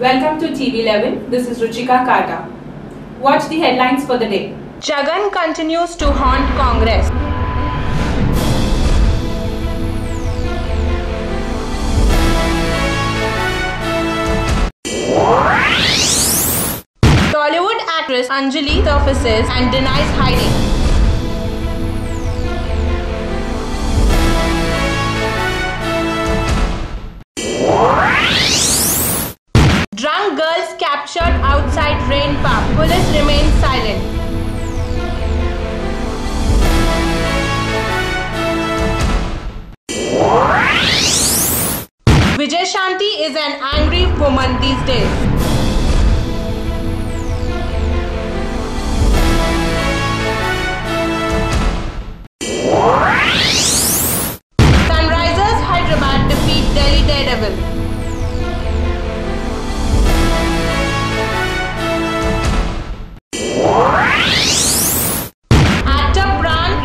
Welcome to TV11. This is Ruchika Kata. Watch the headlines for the day. Jagan continues to haunt Congress. Tollywood actress Anjali surfaces and denies hiding. Drunk girls captured outside rain park. Police remains silent. Vijayashanti is an angry woman these days. Sunrisers Hyderabad defeat Delhi Daredevil.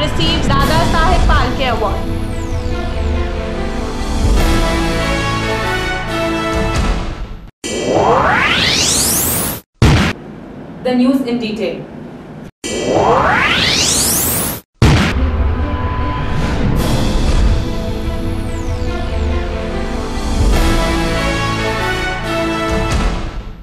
Receives Dada Saheb Phalke Award. The news in detail.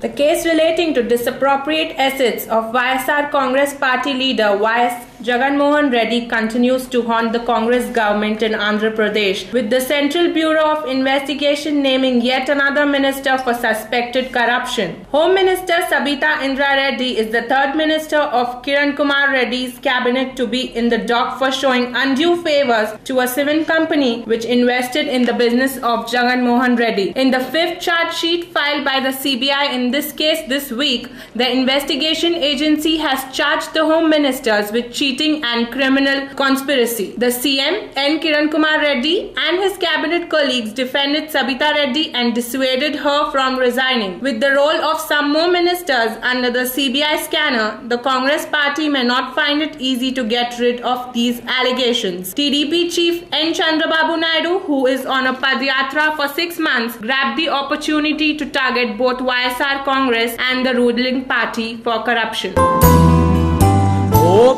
The case relating to disappropriate assets of YSR Congress Party leader Y.S. Jagan Mohan Reddy continues to haunt the Congress government in Andhra Pradesh, with the Central Bureau of Investigation naming yet another minister for suspected corruption. Home Minister Sabita Indra Reddy is the third minister of Kiran Kumar Reddy's cabinet to be in the dock for showing undue favors to a cement company which invested in the business of Jagan Mohan Reddy. In the fifth charge sheet filed by the CBI in this case this week, the investigation agency has charged the Home Ministers with cheating and criminal conspiracy. The CM N. Kiran Kumar Reddy and his cabinet colleagues defended Sabita Reddy and dissuaded her from resigning. With the role of some more ministers under the CBI scanner, the Congress party may not find it easy to get rid of these allegations. TDP chief N. Chandrababu Naidu, who is on a Padyatra for 6 months, grabbed the opportunity to target both YSR Congress and the ruling party for corruption.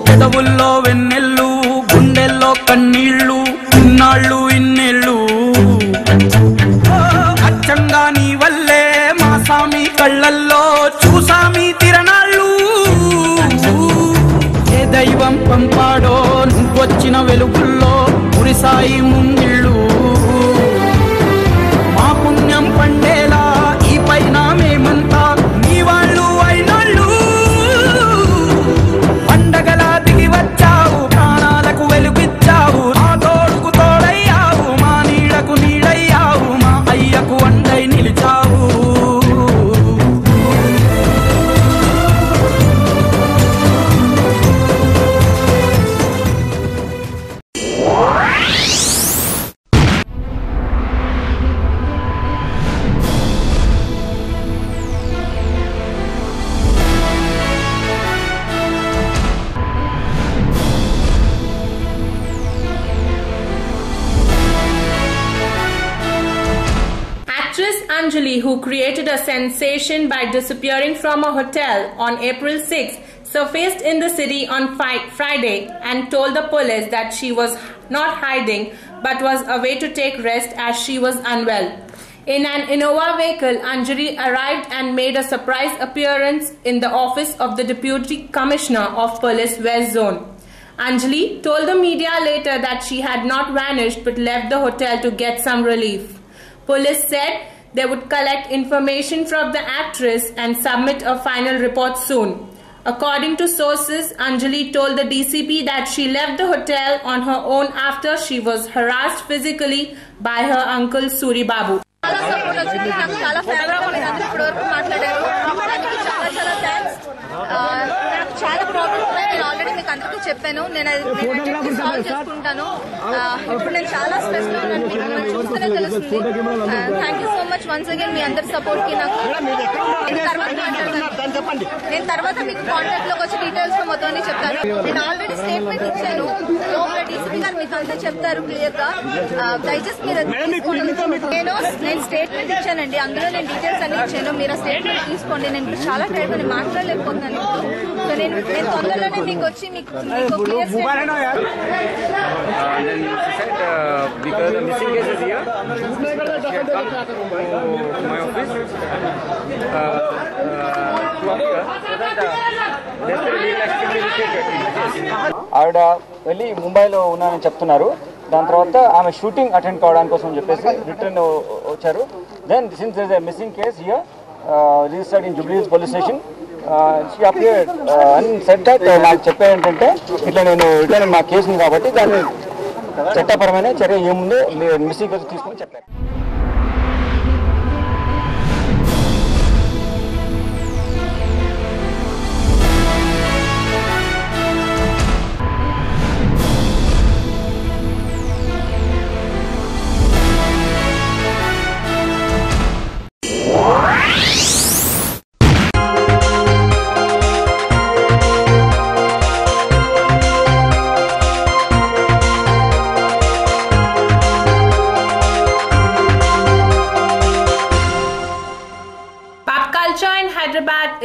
పెదవుల్లో వెన్నెల్లు గుండెల్లో కన్నీళ్ళు ఇన్నాళ్ళు ఇన్నేళ్ళు అచ్చంగా నీ వల్లే మా సామి కళ్ళల్లో చూసామి తిరణాళ్ళు ఏ దైవం పంపాడో నువ్వొచ్చిన వెలుగుల్లో కురిసాయి ముంగిళ్ళు మా పుణ్యం పండేలా ఈ పైన మేమంతా నీ వాళ్ళు అయినాళ్ళు పండగలా దిగి వచ్చావు ప్రాణాలకు వెలుగిచ్చావు మా తోడుకు తోడయ్యావు మా నీడకు నీడయ్యావు మా అయ్యకు అండై నిలిచావు Actress Anjali, who created a sensation by disappearing from a hotel on April 6, surfaced in the city on Friday and told the police that she was not hiding but was away to take rest as she was unwell. In an Innova vehicle, Anjali arrived and made a surprise appearance in the office of the Deputy Commissioner of Police West Zone. Anjali told the media later that she had not vanished but left the hotel to get some relief. Police said they would collect information from the actress and submit a final report soon. According to sources, Anjali told the DCP that she left the hotel on her own after she was harassed physically by her uncle Suri Babu. చాలా problems ఉన్నాయి. నేను already మీకు అందరికీ చెప్పాను. నేను solve చేసుకుంటాను. ఇప్పుడు నేను చాలా స్ట్రెస్ లో ఉన్నాను. మీకు చూస్తేనే తెలుస్తుంది. Thank you so much once again మీ అందరి సపోర్ట్ కి. నాకు నేను తర్వాత మీకు కాంటాక్ట్ లోకి వచ్చి డీటెయిల్స్ మొత్తం చెప్తాను. నేను ఆల్రెడీ స్టేట్మెంట్ ఇచ్చాను. డీసీపీ గారు మీకు ఆయన చెప్తారు క్లియర్ గా. దయచేసి మీరు నేను స్టేట్మెంట్ ఇచ్చానండి, అందులో నేను డీటెయిల్స్ అన్ని ఇచ్చాను. మీరు ఆ స్టేట్మెంట్ తీసుకోండి. నేను ఇప్పుడు చాలా టైం అని మాట్లాడలేకపోతున్నాను. సో నేను తొందరలోనే మీకు వచ్చి మీకు clear because the missing case is here, she had come to my office ఆవిడ వెళ్ళి ముంబైలో ఉన్నానని చెప్తున్నారు. దాని తర్వాత ఆమె షూటింగ్ అటెండ్ కావడానికి కోసం చెప్పేసి రిటర్న్ వచ్చారు. Then since there is a missing case here registered in Jubilee Hills police station, she appeared and said that నాకు చెప్పేది ఏంటంటే ఇట్లా నేను రిటర్న్ మా కేసు ఉంది కాబట్టి దాన్ని చట్టపరమైన చర్య ఏముందో మిస్సింగ్ కేసు తీసుకుని చెప్పారు.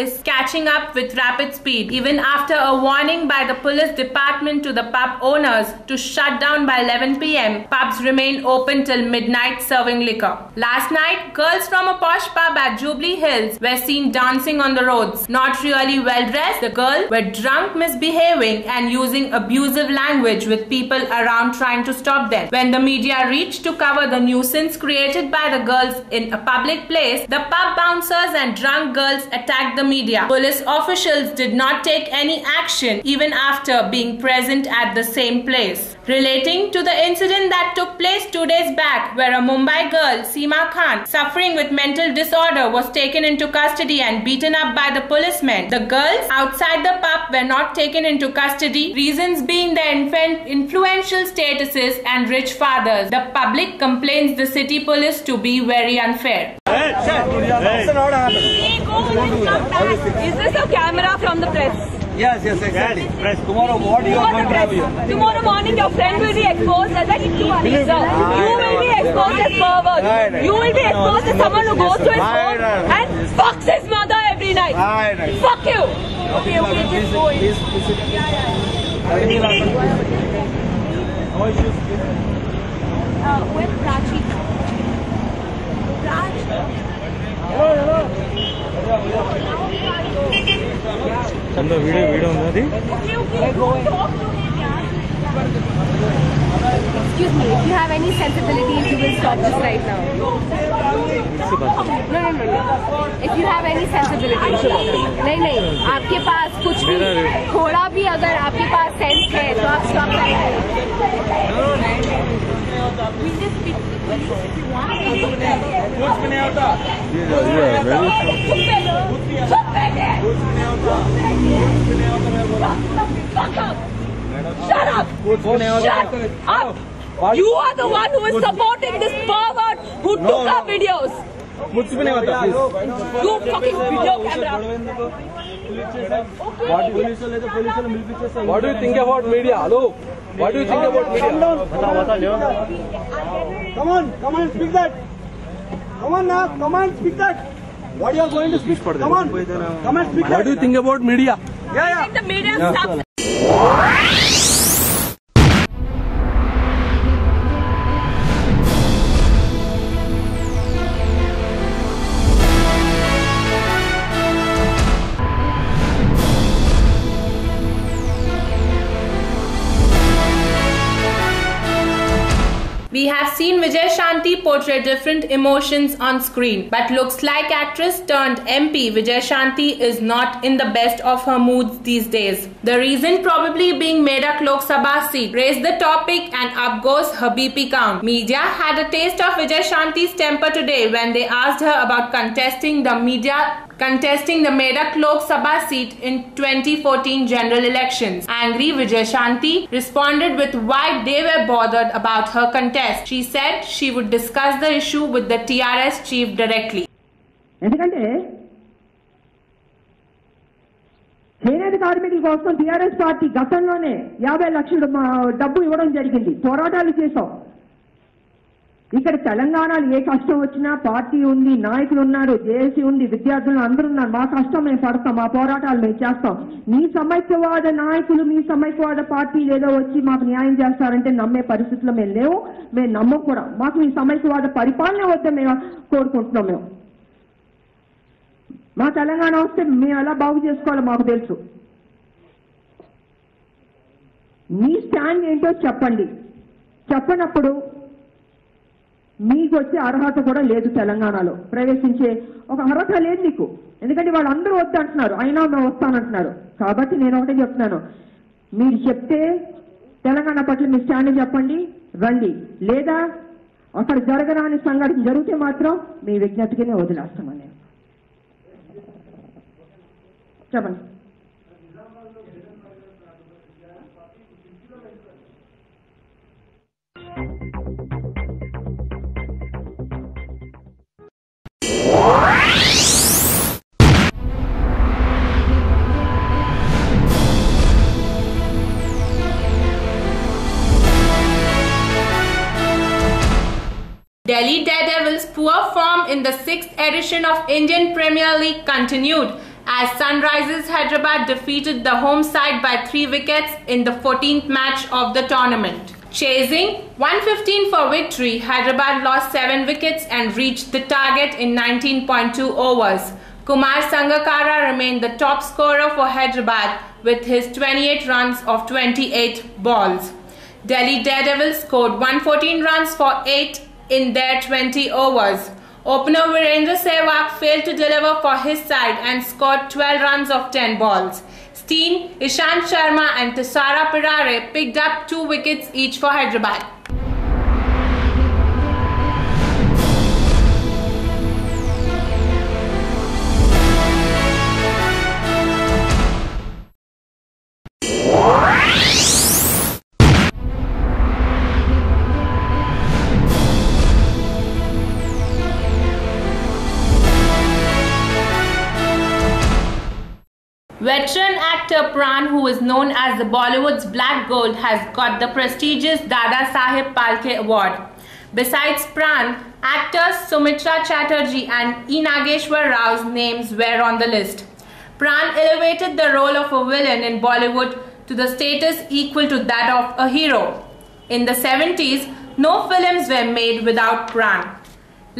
Is catching up with rapid speed even after a warning by the police department to the pub owners to shut down by 11 p.m. Pubs remain open till midnight serving liquor. Last night, girls from a posh pub at Jubilee Hills were seen dancing on the roads. Not really well dressed, the girls were drunk, misbehaving and using abusive language with people around trying to stop them. When the media reached to cover the nuisance created by the girls in a public place, the pub bouncers and drunk girls attacked the media. Police officials did not take any action even after being present at the same place. Relating to the incident that took place 2 days back, where a Mumbai girl, Seema Khan, suffering with mental disorder, was taken into custody and beaten up by the policemen. The girls outside the pub were not taken into custody, reasons being their influential statuses and rich fathers. The public complains the city police to be very unfair. Is this a camera from the press? Yes, exactly. Press. Tomorrow, what you are going to have here? Tomorrow morning, your friend will be exposed as an influencer. You will be exposed as pervert. You will be exposed as someone who goes to his home and fucks his mother every night. Fuck you. Okay, just go in. Where's Prachi? Hello. Video ఉన్నది. Excuse me, if you have any sensibilities, you will stop this right now. No. If you have any sensibilities, नहीं, आपके पास कुछ भी थोड़ा भी अगर आपके पास sense है तो आप स्टॉप करें. कुछ नहीं होता. Shut up! Shut up! You are the one who is supporting this pervert who took our videos. कुछ भी नहीं होता. You fucking video camera. What do you think about media? Hello. What do you think about media? Come on, speak that. Come on, speak that. What you are going to speak? Come on, speak that. What do you think about media? Yeah. The media stuff. We have seen Vijay Shanti portray different emotions on screen, but looks like actress turned MP Vijay Shanti is not in the best of her moods these days. The reason probably being Medak Lok Sabha seat. Raise the topic and up goes her BP count. Media had a taste of Vijay Shanti's temper today when they asked her about contesting the Medak Lok Sabha seat in 2014 general elections. Angry Vijay Shanti responded with why they were bothered about her contest. She said she would discuss the issue with the TRS chief directly. ఎందుకంటే చేనేత కార్మికుల కోసం TRS party గతంలోనే 50 లక్షల డబ్బు ఇవ్వడం జరిగింది. పోరాటాలు చేశాం. ఇక్కడ తెలంగాణలో ఏ కష్టం వచ్చినా పార్టీ ఉంది, నాయకులు ఉన్నారు, జేఏసీ ఉంది, విద్యార్థులు అందరూ ఉన్నారు. మా కష్టం మేము పడతాం, మా పోరాటాలు మేము చేస్తాం. మీ సమైక్యవాద నాయకులు, మీ సమైక్యవాద పార్టీలు ఏదో వచ్చి మాకు న్యాయం చేస్తారంటే నమ్మే పరిస్థితుల్లో మేము లేవు. మేము నమ్మం కూడా. మాకు మీ సమైక్యవాద పరిపాలన వద్ద మేము కోరుకుంటున్నాం. మేము మా తెలంగాణ వస్తే మేము ఎలా బాగు చేసుకోవాలో మాకు తెలుసు. మీ స్టాండ్ ఏంటో చెప్పండి. చెప్పనప్పుడు మీకు వచ్చే అర్హత కూడా లేదు. తెలంగాణలో ప్రవేశించే ఒక అర్హత లేదు మీకు. ఎందుకంటే వాళ్ళందరూ వద్దు అంటున్నారు, అయినా మేము వస్తానంటున్నారు. కాబట్టి నేను ఒకటే చెప్తున్నాను, మీరు చెప్తే తెలంగాణ పట్ల మీ స్టాండ్ చెప్పండి, రండి. లేదా అక్కడ జరగరాని సంఘటన జరిగితే మాత్రం మీ విజ్ఞప్తికినే వదిలేస్తామని నేను చెప్పండి. Delhi Daredevils' poor form in the 6th edition of Indian Premier League continued as Sunrisers Hyderabad defeated the home side by 3 wickets in the 14th match of the tournament. Chasing 115 for victory, Hyderabad lost 7 wickets and reached the target in 19.2 overs. Kumar Sangakkara remained the top scorer for Hyderabad with his 28 runs of 28 balls. Delhi Daredevils scored 114 runs for 8 in their 20 overs. Opener Virendra Sehwag failed to deliver for his side and scored 12 runs of 10 balls. Steen, Ishant Sharma and Thisara Pirare picked up 2 wickets each for Hyderabad. Veteran actor Pran, who is known as the Bollywood's Black Gold, has got the prestigious Dada Saheb Phalke Award. Besides Pran, actors Sumitra Chatterjee and E. Nageshwar Rao's names were on the list. Pran elevated the role of a villain in Bollywood to the status equal to that of a hero. In the 70s, no films were made without Pran.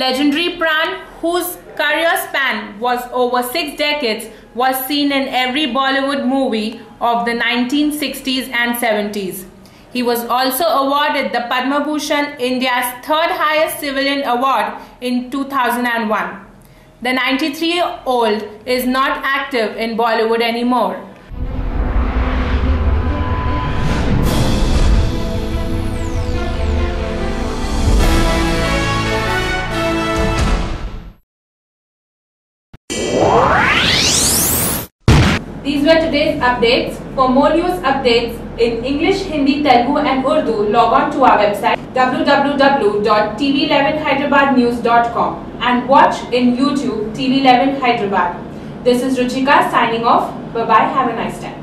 Legendary Pran, whose career span was over 6 decades, was seen in every Bollywood movie of the 1960s and 70s. He was also awarded the Padma Bhushan, India's 3rd highest civilian award, in 2001. The 93-year-old is not active in Bollywood anymore. These were today's updates. For more news updates in English, Hindi, Telugu and Urdu, log on to our website www.tv11hyderabadnews.com and watch in YouTube TV11 Hyderabad. This is Ruchika signing off. Bye-bye. Have a nice time.